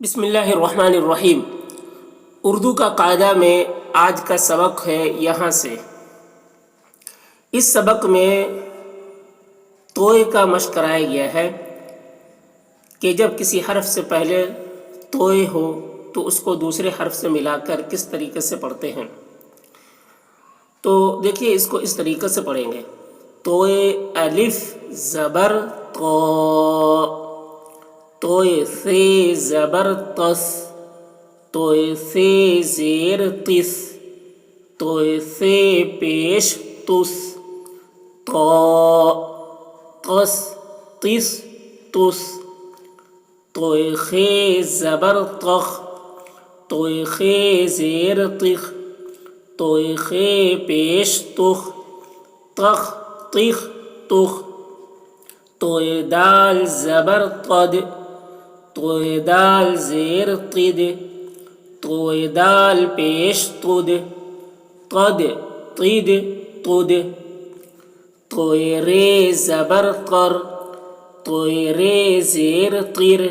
बिस्मिल्लाहिर्रहमानिर्रहीम। उर्दू का कायदा में आज का सबक है यहाँ से। इस सबक में तोय का मश्क कराया गया है कि जब किसी हर्फ से पहले तोय हो तो उसको दूसरे हर्फ से मिलाकर किस तरीके से पढ़ते हैं। तो देखिए, इसको इस तरीके से पढ़ेंगे। तोय अलिफ ज़बर तो, तोय से ज़बर तस, तोय से ज़ेर तिस, तोय से पेश तुस, तो तस तिस तुस, तोय खे ज़बर तख, तोय खे ज़ेर तिख, तोय खे पेश तुख, तख तिख तुख, तोय दाल ज़बर तद, तोय दाल ज़ेर तिद, तोय दाल पेश तुद, तद तिद तुद, तोय रे ज़बर कर, तोय रे ज़ेर तिर,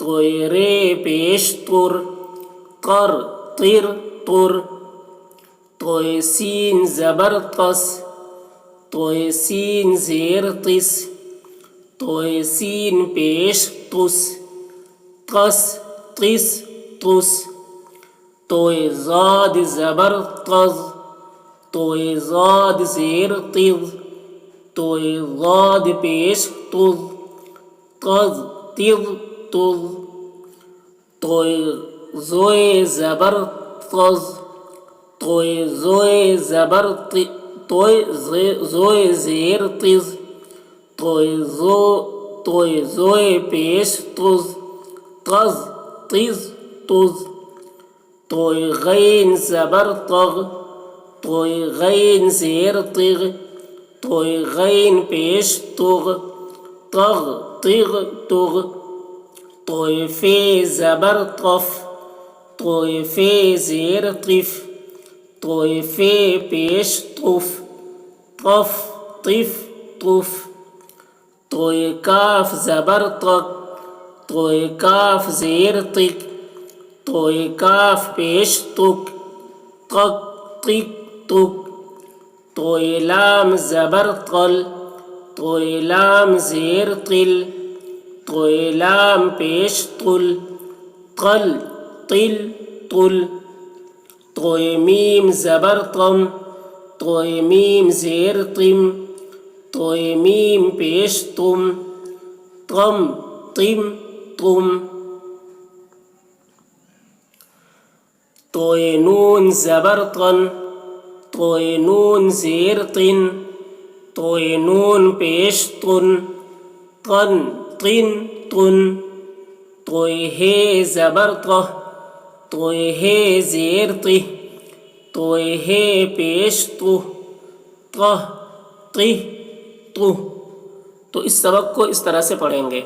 तोय रे पेश तुर, कर तिर तुर, तोय सीन ज़बर तस, तोय सीन ज़ेर तिस, तोय सीन पेश तुस, तस तिस तुस, तोय ज़ाद ज़बर तज़, तोय ज़ाद ज़ेर तिज़, तोय ज़ाद पेश तुज़, तज़ तिज़ तुज़, तोय ज़ोए ज़बर तज़, तोय ज़ोए ज़बर ति, तोय ज़ोए ज़ेर तिज़, तोय ज़ोए पेश तुज़, तज़ तिज़ तुज़, तोय गैन ज़बर तग, तोय गैन ज़ेर तिग, तोय गैन पेश तुग, तग तिग तुग, तोय फे ज़बर तफ, तोय फे ज़ेर तिफ, तोय फे पेश तुफ, तफ तिफ तुफ, तोय काफ ज़बर तक, तोय काफ ज़ेर तिक, तोय काफ पेश तुक, तक तिक तुक, तोय लाम ज़बर तल, तोय लाम ज़ेर तिल, तोय लाम पेश तुल, तल तिल तुल, तोय मीम ज़बर तम, तोय मीम ज़ेर तिम, तोय मीम पेश तुम, तम तिम तुम, तोय नून ज़बर तन, तोय नून ज़ेर तिन, तोय नून पेश तुन, तन तिन तुन, तोय हे ज़बर तह, तोय हे ज़ेर तिह, तोय हे पेश तुह, तह तिह तुह। तो इस सबक को इस तरह से पढ़ेंगे।